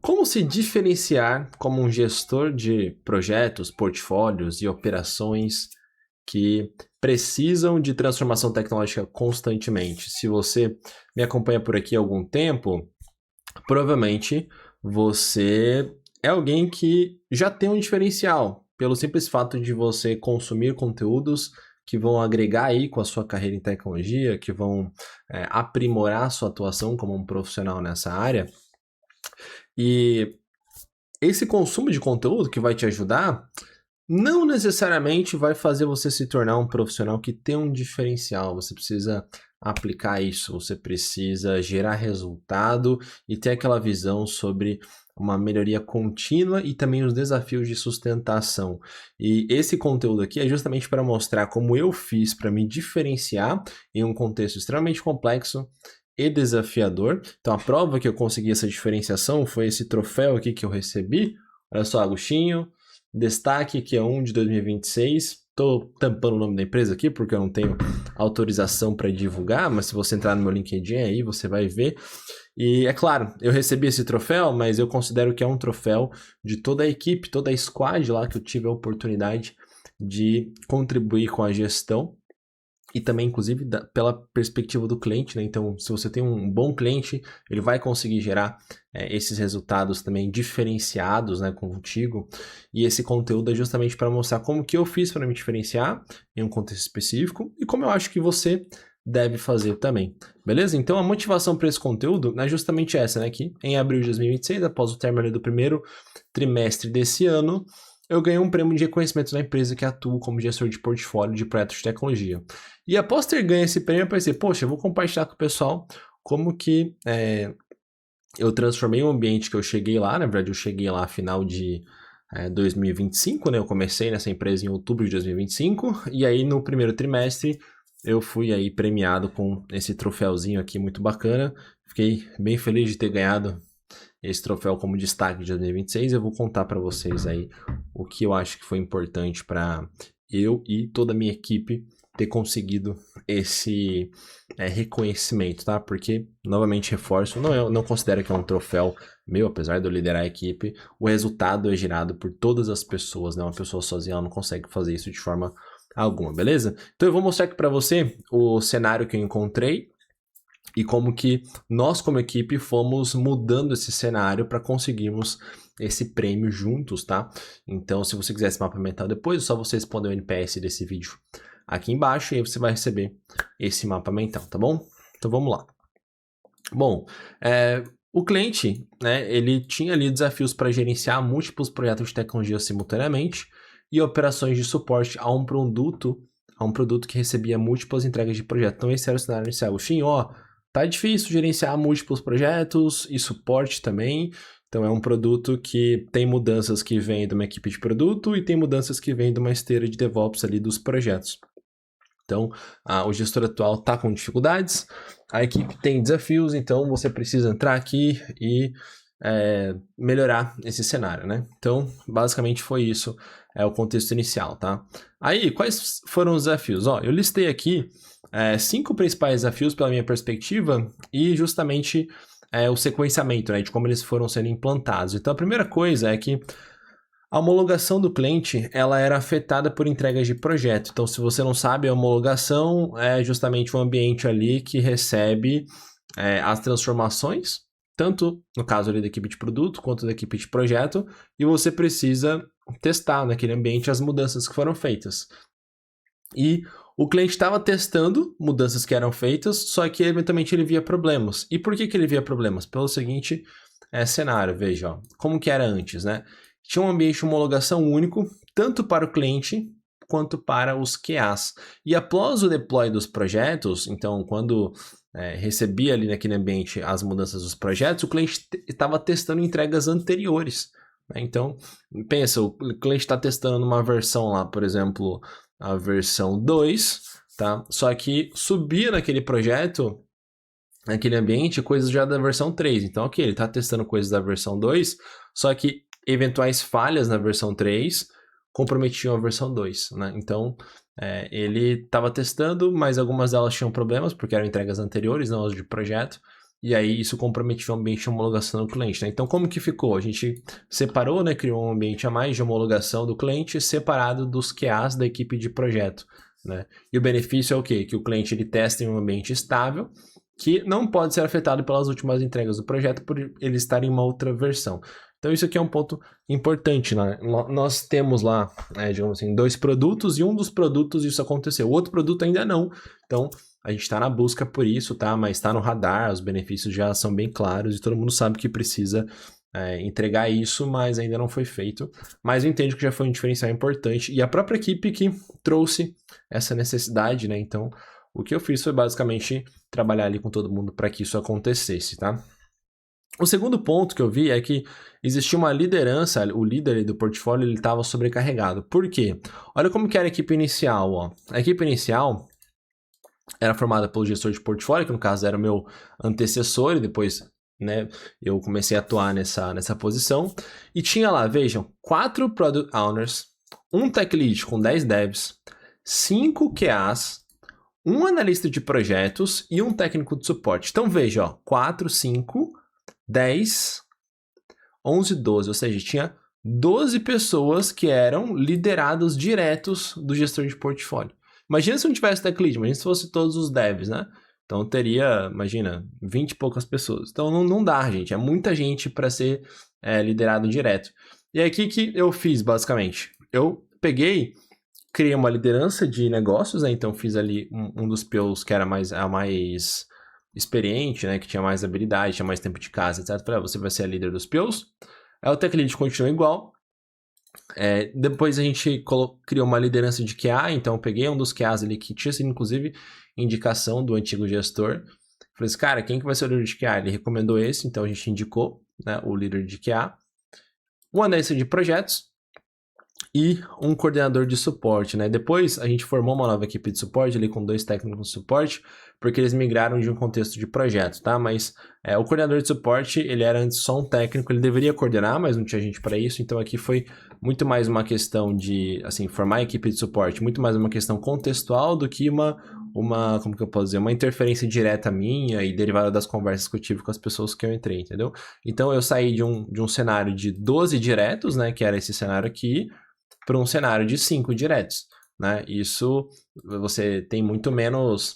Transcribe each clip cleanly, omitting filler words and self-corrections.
Como se diferenciar como um gestor de projetos, portfólios e operações que precisam de transformação tecnológica constantemente? Se você me acompanha por aqui há algum tempo, provavelmente você é alguém que já tem um diferencial, pelo simples fato de você consumir conteúdos que vão agregar aí com a sua carreira em tecnologia, que vão aprimorar a sua atuação como um profissional nessa área. E esse consumo de conteúdo que vai te ajudar não necessariamente vai fazer você se tornar um profissional que tem um diferencial. Você precisa aplicar isso, você precisa gerar resultado e ter aquela visão sobre uma melhoria contínua e também os desafios de sustentação. E esse conteúdo aqui é justamente para mostrar como eu fiz para me diferenciar em um contexto extremamente complexo e desafiador. Então a prova que eu consegui essa diferenciação foi esse troféu aqui que eu recebi. Olha só, Agostinho, destaque que é um de 2026. Estou tampando o nome da empresa aqui porque eu não tenho autorização para divulgar, mas se você entrar no meu LinkedIn aí, você vai ver. E é claro, eu recebi esse troféu, mas eu considero que é um troféu de toda a equipe, toda a squad lá que eu tive a oportunidade de contribuir com a gestão e também, inclusive, pela perspectiva do cliente, né? Então, se você tem um bom cliente, ele vai conseguir gerar esses resultados também diferenciados, né, contigo. E esse conteúdo é justamente para mostrar como que eu fiz para me diferenciar em um contexto específico e como eu acho que você deve fazer também, beleza? Então, a motivação para esse conteúdo é justamente essa, né? Que em abril de 2026, após o término do primeiro trimestre desse ano, eu ganhei um prêmio de reconhecimento da empresa que atuo como gestor de portfólio de projetos de tecnologia. E após ter ganho esse prêmio, eu pensei, poxa, eu vou compartilhar com o pessoal como que eu transformei o ambiente que eu cheguei lá. Na verdade, eu cheguei lá final de 2025, né? Eu comecei nessa empresa em outubro de 2025, e aí no primeiro trimestre eu fui aí premiado com esse troféuzinho aqui muito bacana. Fiquei bem feliz de ter ganhado esse troféu como destaque de 2026. Eu vou contar para vocês aí o que eu acho que foi importante para eu e toda a minha equipe ter conseguido esse reconhecimento, tá? Porque, novamente reforço, eu não considero que é um troféu meu, apesar de eu liderar a equipe, o resultado é gerado por todas as pessoas, né? Uma pessoa sozinha ela não consegue fazer isso de forma alguma, beleza? Então eu vou mostrar aqui para você o cenário que eu encontrei e como que nós como equipe fomos mudando esse cenário para conseguirmos esse prêmio juntos, tá? Então, se você quiser esse mapa mental depois, é só você responder o NPS desse vídeo aqui embaixo e aí você vai receber esse mapa mental, tá bom? Então vamos lá. Bom, o cliente, né, ele tinha ali desafios para gerenciar múltiplos projetos de tecnologia simultaneamente e operações de suporte a um produto que recebia múltiplas entregas de projeto. Então esse era o cenário inicial. Sim, ó, tá difícil gerenciar múltiplos projetos e suporte também. Então é um produto que tem mudanças que vêm de uma equipe de produto e tem mudanças que vêm de uma esteira de DevOps ali dos projetos. Então, o gestor atual está com dificuldades, a equipe tem desafios, então você precisa entrar aqui e melhorar esse cenário, né? Então, basicamente foi isso, o contexto inicial, tá? Aí, quais foram os desafios? Ó, eu listei aqui 5 principais desafios pela minha perspectiva e justamente o sequenciamento, né, de como eles foram sendo implantados. Então, a primeira coisa é que a homologação do cliente, ela era afetada por entregas de projeto. Então, se você não sabe, a homologação é justamente um ambiente ali que recebe as transformações, tanto no caso ali da equipe de produto, quanto da equipe de projeto, e você precisa testar naquele ambiente as mudanças que foram feitas. E o cliente estava testando mudanças que eram feitas, só que eventualmente ele via problemas. E por que ele via problemas? Pelo seguinte cenário, veja, ó, como que era antes, né? Tinha um ambiente de homologação único, tanto para o cliente quanto para os QAs. E após o deploy dos projetos, então quando recebia ali naquele ambiente as mudanças dos projetos, o cliente estava testando entregas anteriores. Né? Então, pensa, o cliente está testando uma versão lá, por exemplo, a versão 2, tá? Só que subia naquele projeto, naquele ambiente, coisas já da versão 3. Então, ok, ele está testando coisas da versão 2, só que eventuais falhas na versão 3 comprometiam a versão 2, né? Então, ele estava testando, mas algumas delas tinham problemas, porque eram entregas anteriores, não as de projeto. e aí isso comprometia o ambiente de homologação do cliente, né? Então, como que ficou? A gente separou, né? Criou um ambiente a mais de homologação do cliente separado dos QAs da equipe de projeto, né? E o benefício é o quê? Que o cliente ele testa em um ambiente estável, que não pode ser afetado pelas últimas entregas do projeto por ele estar em uma outra versão. Então, isso aqui é um ponto importante, né? Nós temos lá, digamos assim, 2 produtos e um dos produtos isso aconteceu. O outro produto ainda não. Então, a gente está na busca por isso, tá? Mas está no radar, os benefícios já são bem claros e todo mundo sabe que precisa entregar isso, mas ainda não foi feito. Mas eu entendo que já foi um diferencial importante e a própria equipe que trouxe essa necessidade, né? Então, o que eu fiz foi basicamente trabalhar ali com todo mundo para que isso acontecesse, tá? O segundo ponto que eu vi é que existia uma liderança, o líder do portfólio ele estava sobrecarregado. Por quê? Olha como que era a equipe inicial, ó. A equipe inicial era formada pelo gestor de portfólio, que no caso era o meu antecessor, e depois, né, eu comecei a atuar nessa posição. E tinha lá, vejam, 4 Product Owners, um Tech Lead com 10 devs, 5 QAs, um analista de projetos e um técnico de suporte. Então veja, ó, 4, 5, 10, 11, 12, ou seja, tinha 12 pessoas que eram liderados diretos do gestor de portfólio. Imagina se não tivesse Tech Lead, imagina se fosse todos os devs, né? Então teria, imagina, 20 e poucas pessoas. Então não dá, gente, é muita gente para ser liderado direto. E aí o que eu fiz, basicamente? Eu criei uma liderança de negócios, né? Então fiz ali um dos POs que era a mais experiente, né, que tinha mais habilidade, tinha mais tempo de casa, etc. Falei, você vai ser a líder dos POs. Aí o Tech Lead continua igual. Depois a gente criou uma liderança de QA, então eu peguei um dos QAs ali que tinha sido, inclusive, indicação do antigo gestor. Falei assim, cara, quem que vai ser o líder de QA? Ele recomendou esse, então a gente indicou, né, o líder de QA. Um analista de projetos e um coordenador de suporte, né? Depois a gente formou uma nova equipe de suporte ali com 2 técnicos de suporte, porque eles migraram de um contexto de projeto, tá? Mas o coordenador de suporte, ele era antes só um técnico, ele deveria coordenar, mas não tinha gente para isso, então aqui foi muito mais uma questão de, assim, formar a equipe de suporte, muito mais uma questão contextual do que uma como que eu posso dizer, uma interferência direta minha e derivada das conversas que eu tive com as pessoas que eu entrei, entendeu? Então eu saí de um cenário de 12 diretos, né, que era esse cenário aqui, para um cenário de 5 diretos, né? Isso você tem muito menos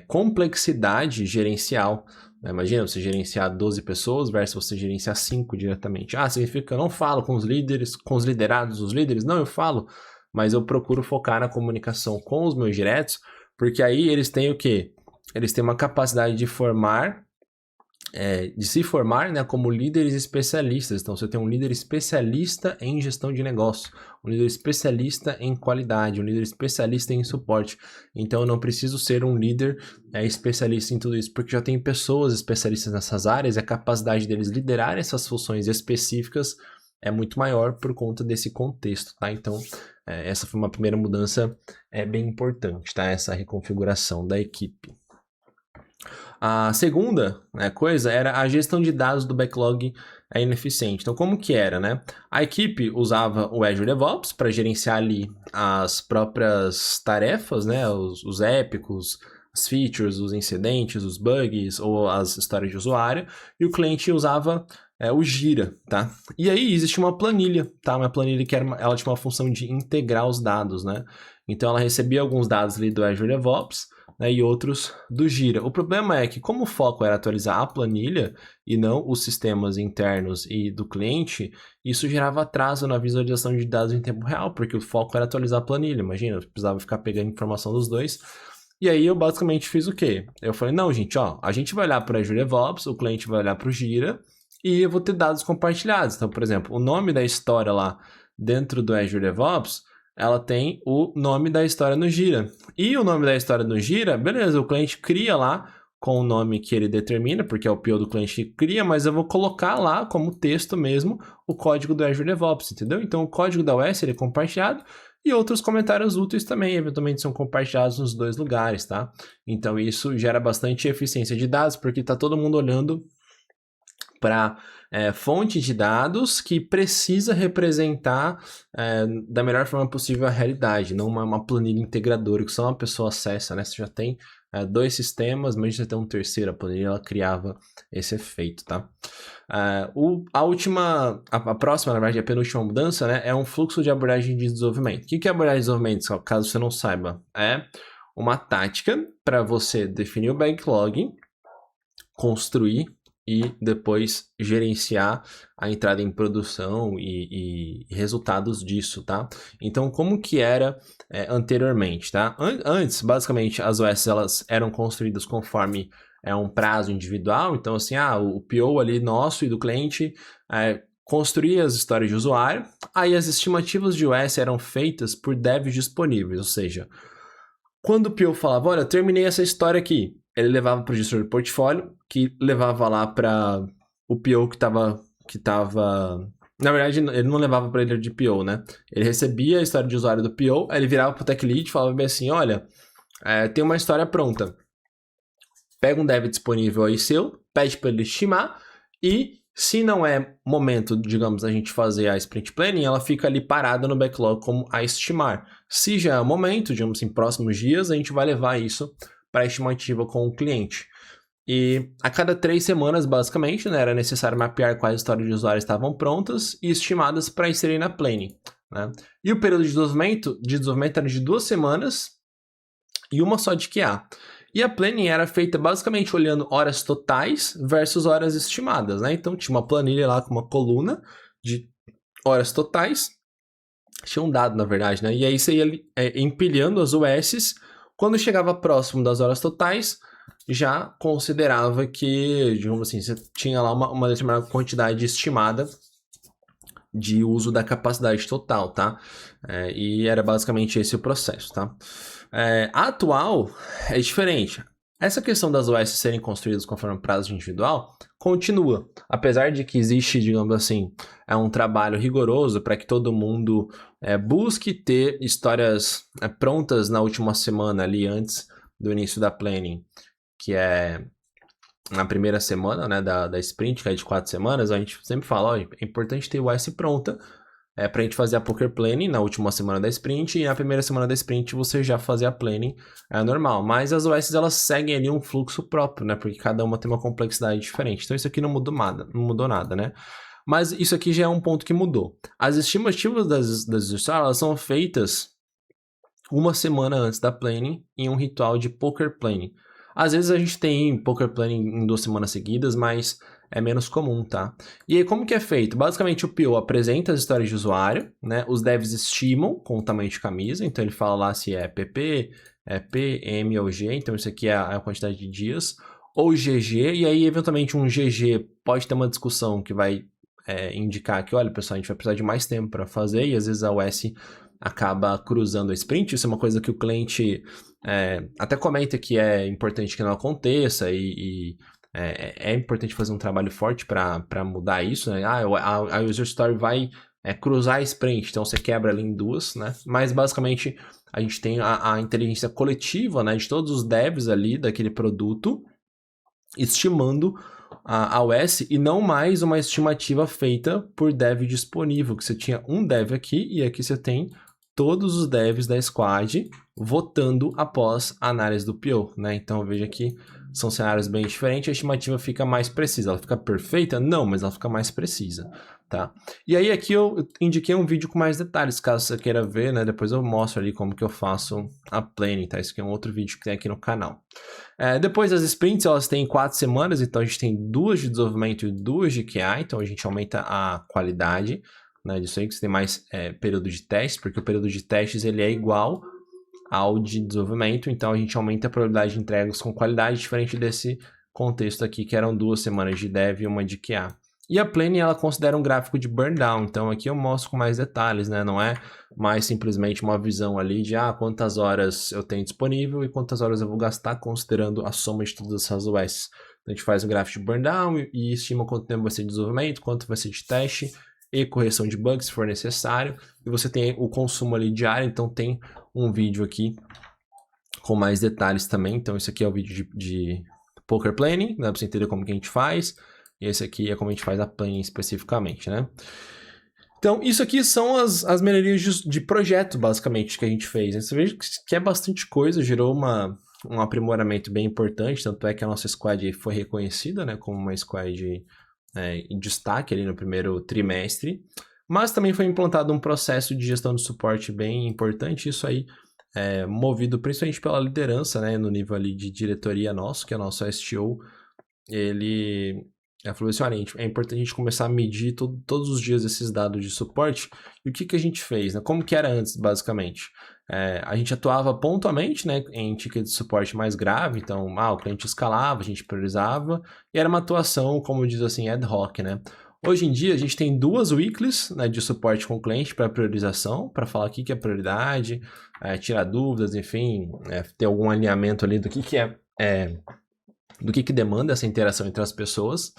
complexidade gerencial, né? Imagina você gerenciar 12 pessoas versus você gerenciar 5 diretamente. Significa que eu não falo com os líderes, com os liderados dos líderes? Não, eu falo, mas eu procuro focar na comunicação com os meus diretos, porque aí eles têm o quê? Eles têm uma capacidade de se formar, né, como líderes especialistas. Então, você tem um líder especialista em gestão de negócio, um líder especialista em qualidade, um líder especialista em suporte. Então, eu não preciso ser um líder especialista em tudo isso, porque já tem pessoas especialistas nessas áreas e a capacidade deles liderar essas funções específicas é muito maior por conta desse contexto, tá? Então, essa foi uma primeira mudança bem importante, tá? Essa reconfiguração da equipe. A segunda coisa era a gestão de dados do backlog ineficiente. Então, como que era, né? A equipe usava o Azure DevOps para gerenciar ali as próprias tarefas, né? Os épicos, as features, os incidentes, os bugs ou as histórias de usuário. E o cliente usava o Jira, tá? E aí existe uma planilha, tá? Uma planilha que ela tinha uma função de integrar os dados, né? Então, ela recebia alguns dados ali do Azure DevOps, né, e outros do Jira. O problema é que, como o foco era atualizar a planilha e não os sistemas internos e do cliente, isso gerava atraso na visualização de dados em tempo real, porque o foco era atualizar a planilha. Imagina, eu precisava ficar pegando informação dos dois. E aí eu basicamente fiz o quê? Eu falei, não, gente, a gente vai olhar para o Azure DevOps, o cliente vai olhar para o Jira e eu vou ter dados compartilhados. Então, por exemplo, o nome da história lá dentro do Azure DevOps, ela tem o nome da história no Jira. E o nome da história no Jira, beleza, o cliente cria lá com o nome que ele determina, porque é o PO do cliente que cria, mas eu vou colocar lá como texto mesmo o código do Azure DevOps, entendeu? Então o código da OS ele é compartilhado e outros comentários úteis também, eventualmente são compartilhados nos 2 lugares, tá? Então isso gera bastante eficiência de dados, porque está todo mundo olhando para fonte de dados que precisa representar da melhor forma possível a realidade, não uma planilha integradora que só uma pessoa acessa, né? Você já tem dois sistemas, mas você tem um terceiro, a planilha ela criava esse efeito, tá? A próxima, na verdade, a penúltima mudança, né, é um fluxo de abordagem de desenvolvimento. O que é abordagem de desenvolvimento, caso você não saiba? É uma tática para você definir o backlog, construir e depois gerenciar a entrada em produção e resultados disso, tá? Então, como que era anteriormente, tá? Antes, basicamente, as OS elas eram construídas conforme um prazo individual, então assim, o PO ali nosso e do cliente construía as histórias de usuário, aí as estimativas de OS eram feitas por devs disponíveis, ou seja, quando o PO falava, olha, terminei essa história aqui, ele levava para o gestor de portfólio, que levava lá para o PO que estava... Na verdade, ele não levava para ele de PO, né? Ele recebia a história de usuário do PO, aí ele virava para o Tech Lead e falava bem assim, olha, tem uma história pronta. Pega um dev disponível aí seu, pede para ele estimar e se não é momento, digamos, a gente fazer a sprint planning, ela fica ali parada no backlog como a estimar. Se já é o momento, digamos assim, próximos dias, a gente vai levar isso para a estimativa com o cliente. E a cada 3 semanas, basicamente, né, era necessário mapear quais histórias de usuários estavam prontas e estimadas para inserir na planning. Né? E o período de desenvolvimento era de 2 semanas e uma só de QA. E a planning era feita basicamente olhando horas totais versus horas estimadas, né? Então tinha uma planilha lá com uma coluna de horas totais, tinha um dado na verdade, né? E aí você ia empilhando as OSs, quando chegava próximo das horas totais, já considerava que, digamos assim, você tinha lá uma determinada quantidade estimada de uso da capacidade total, tá? E era basicamente esse o processo, tá? A atual é diferente. Essa questão das OS serem construídas conforme prazo individual continua, apesar de que existe, digamos assim, um trabalho rigoroso para que todo mundo busque ter histórias prontas na última semana ali antes do início da planning, que é na primeira semana, né, da sprint, que é de 4 semanas. A gente sempre fala, ó, é importante ter o OS pronta pra gente fazer a poker planning na última semana da sprint, e na primeira semana da sprint você já fazer a planning normal. Mas as OS elas seguem ali um fluxo próprio, né, porque cada uma tem uma complexidade diferente. Então isso aqui não mudou nada, né? Mas isso aqui já é um ponto que mudou. As estimativas das histórias elas são feitas uma semana antes da planning em um ritual de poker planning. Às vezes a gente tem poker planning em 2 semanas seguidas, mas é menos comum, tá? E aí como que é feito? Basicamente o PO apresenta as histórias de usuário, né? Os devs estimam com o tamanho de camisa, então ele fala lá se é PP, P, M ou G, então isso aqui é a quantidade de dias, ou GG, e aí eventualmente um GG pode ter uma discussão que vai indicar que, olha pessoal, a gente vai precisar de mais tempo para fazer, e às vezes a OS acaba cruzando a sprint. Isso é uma coisa que o cliente até comenta que é importante que não aconteça e é importante fazer um trabalho forte para mudar isso, né? A user story vai cruzar a sprint, então você quebra ali em duas, né? Mas basicamente a gente tem a inteligência coletiva, né, de todos os devs ali daquele produto estimando a OS e não mais uma estimativa feita por dev disponível, que você tinha um dev aqui e aqui você tem todos os devs da squad votando após a análise do PO, né? Então veja que são cenários bem diferentes, a estimativa fica mais precisa. Ela fica perfeita? Não, mas ela fica mais precisa, tá? E aí aqui eu indiquei um vídeo com mais detalhes, caso você queira ver, né? Depois eu mostro ali como que eu faço a planning, tá? Isso aqui é um outro vídeo que tem aqui no canal. Depois as sprints, elas têm 4 semanas, então a gente tem 2 de desenvolvimento e 2 de QA, então a gente aumenta a qualidade, né, disso aí, que você tem mais período de testes, porque o período de testes ele é igual ao de desenvolvimento, então a gente aumenta a probabilidade de entregas com qualidade, diferente desse contexto aqui, que eram 2 semanas de dev e uma de QA. E a planning, ela considera um gráfico de burn down, então aqui eu mostro com mais detalhes, né? Não é mais simplesmente uma visão ali de quantas horas eu tenho disponível e quantas horas eu vou gastar considerando a soma de todas essas OS. Então, a gente faz um gráfico de burn down e estima quanto tempo vai ser de desenvolvimento, quanto vai ser de teste e correção de bugs se for necessário. E você tem o consumo ali diário, então tem um vídeo aqui com mais detalhes também. Então esse aqui é o vídeo de poker planning, né, para você entender como que a gente faz. E esse aqui é como a gente faz a planning especificamente, né? Então, isso aqui são as melhorias de projeto, basicamente, que a gente fez. Você vê que é bastante coisa, gerou um aprimoramento bem importante, tanto é que a nossa squad foi reconhecida, né, como uma squad em destaque ali no primeiro trimestre, mas também foi implantado um processo de gestão de suporte bem importante, isso aí movido principalmente pela liderança, né, no nível ali de diretoria nosso, que é o nosso STO, ele falou assim, olha, é importante a gente começar a medir todos os dias esses dados de suporte. E o que a gente fez, né? Como que era antes, basicamente? A gente atuava pontualmente, né, em ticket de suporte mais grave, então, o cliente escalava, a gente priorizava, e era uma atuação, como diz assim, ad hoc, né? Hoje em dia, a gente tem 2 weeklies, né, de suporte com o cliente para priorização, para falar o que é prioridade, tirar dúvidas, enfim, ter algum alinhamento ali do que do que demanda essa interação entre as pessoas.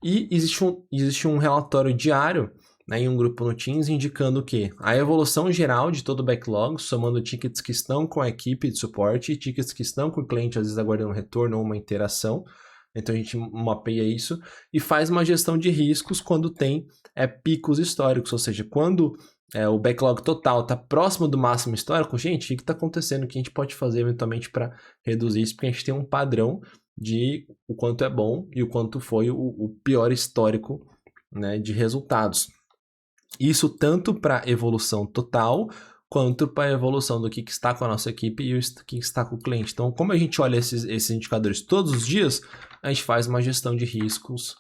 E existe um relatório diário, né, em um grupo no Teams indicando que a evolução geral de todo o backlog, somando tickets que estão com a equipe de suporte e tickets que estão com o cliente, às vezes aguardando um retorno ou uma interação. Então a gente mapeia isso e faz uma gestão de riscos quando tem picos históricos, ou seja, quando o backlog total está próximo do máximo histórico, gente, o que está acontecendo? O que a gente pode fazer eventualmente para reduzir isso? Porque a gente tem um padrão de o quanto é bom e o quanto foi o pior histórico, né, de resultados. Isso tanto para evolução total, quanto para a evolução do que está com a nossa equipe e o que está com o cliente. Então, como a gente olha esses indicadores todos os dias, a gente faz uma gestão de riscos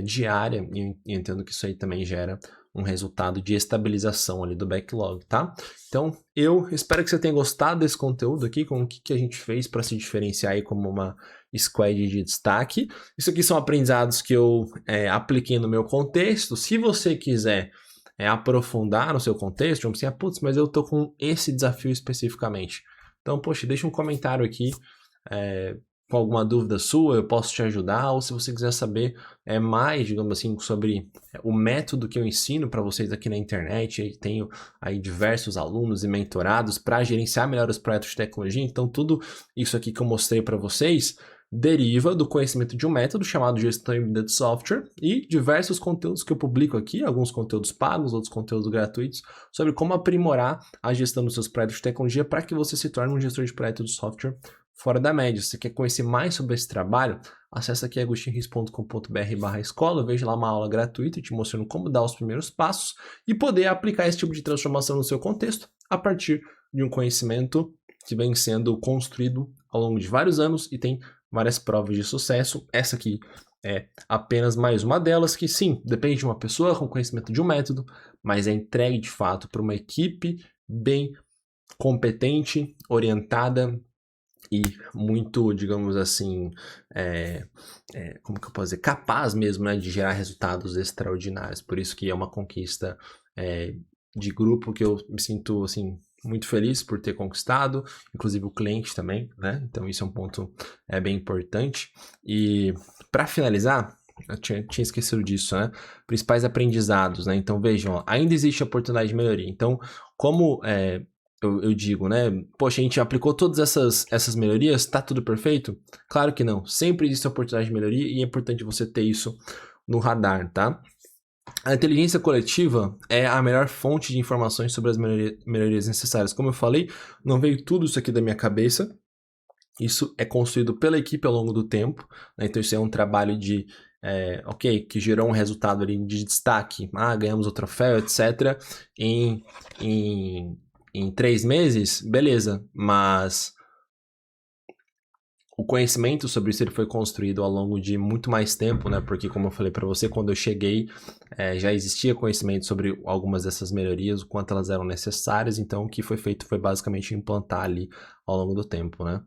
diária e entendo que isso aí também gera um resultado de estabilização ali do backlog, tá? Então, eu espero que você tenha gostado desse conteúdo aqui, com o que a gente fez para se diferenciar aí como uma squad de destaque. Isso aqui são aprendizados que eu apliquei no meu contexto. Se você quiser aprofundar no seu contexto, vamos dizer, putz, mas eu tô com esse desafio especificamente. Então, poxa, deixa um comentário aqui com alguma dúvida sua, eu posso te ajudar, ou se você quiser saber mais, digamos assim, sobre o método que eu ensino para vocês aqui na internet, eu tenho aí diversos alunos e mentorados para gerenciar melhor os projetos de tecnologia, então tudo isso aqui que eu mostrei para vocês deriva do conhecimento de um método chamado gestão híbrida de software e diversos conteúdos que eu publico aqui, alguns conteúdos pagos, outros conteúdos gratuitos, sobre como aprimorar a gestão dos seus projetos de tecnologia para que você se torne um gestor de projeto de software fora da média. Se você quer conhecer mais sobre esse trabalho, acesse aqui agostinrios.com.br/escola, veja lá uma aula gratuita te mostrando como dar os primeiros passos e poder aplicar esse tipo de transformação no seu contexto a partir de um conhecimento que vem sendo construído ao longo de vários anos e tem várias provas de sucesso. Essa aqui é apenas mais uma delas, que sim, depende de uma pessoa com conhecimento de um método, mas é entregue de fato para uma equipe bem competente, orientada e muito, digamos assim, como que eu posso dizer, capaz mesmo, né, de gerar resultados extraordinários. Por isso que é uma conquista de grupo que eu me sinto, assim, muito feliz por ter conquistado, inclusive o cliente também, né? Então isso é um ponto bem importante. E para finalizar, eu tinha esquecido disso, né? Principais aprendizados, né? Então vejam, ó, ainda existe oportunidade de melhoria. Então, como eu digo, né? Poxa, a gente aplicou todas essas melhorias, tá tudo perfeito? Claro que não. Sempre existe oportunidade de melhoria e é importante você ter isso no radar, tá? A inteligência coletiva é a melhor fonte de informações sobre as melhorias necessárias. Como eu falei, não veio tudo isso aqui da minha cabeça. Isso é construído pela equipe ao longo do tempo, né? Então isso é um trabalho que gerou um resultado ali de destaque. Ganhamos o troféu, etc. Em 3 meses, beleza, mas o conhecimento sobre isso ele foi construído ao longo de muito mais tempo, né? Porque, como eu falei para você, quando eu cheguei, já existia conhecimento sobre algumas dessas melhorias, o quanto elas eram necessárias, então o que foi feito foi basicamente implantar ali ao longo do tempo, né?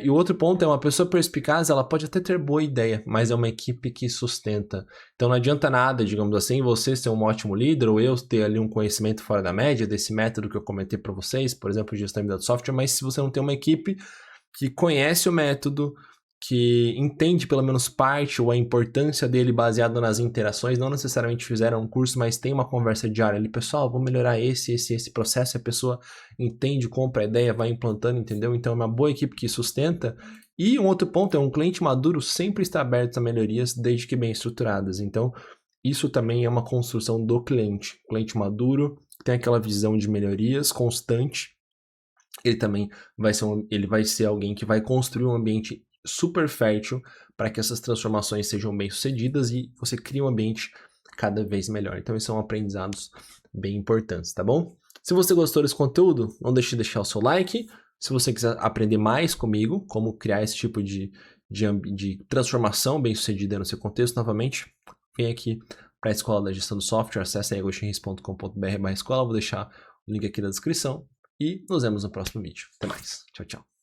E o outro ponto é uma pessoa perspicaz, ela pode até ter boa ideia, mas é uma equipe que sustenta. Então não adianta nada, digamos assim, você ser um ótimo líder ou eu ter ali um conhecimento fora da média desse método que eu comentei para vocês, por exemplo, gestão de software, mas se você não tem uma equipe que conhece o método, que entende pelo menos parte ou a importância dele baseado nas interações, não necessariamente fizeram um curso, mas tem uma conversa diária ali, pessoal, vou melhorar esse processo, a pessoa entende, compra a ideia, vai implantando, entendeu? Então é uma boa equipe que sustenta. E um outro ponto é um cliente maduro sempre está aberto a melhorias, desde que bem estruturadas. Então isso também é uma construção do cliente. Cliente maduro tem aquela visão de melhorias constante ele vai ser alguém que vai construir um ambiente super fértil para que essas transformações sejam bem sucedidas e você crie um ambiente cada vez melhor. Então, esses são aprendizados bem importantes, tá bom? Se você gostou desse conteúdo, não deixe de deixar o seu like. Se você quiser aprender mais comigo, como criar esse tipo de transformação bem sucedida no seu contexto, novamente, vem aqui para a Escola da Gestão do Software, acesse aí agostinreis.com.br/escola, vou deixar o link aqui na descrição e nos vemos no próximo vídeo. Até mais. Tchau, tchau.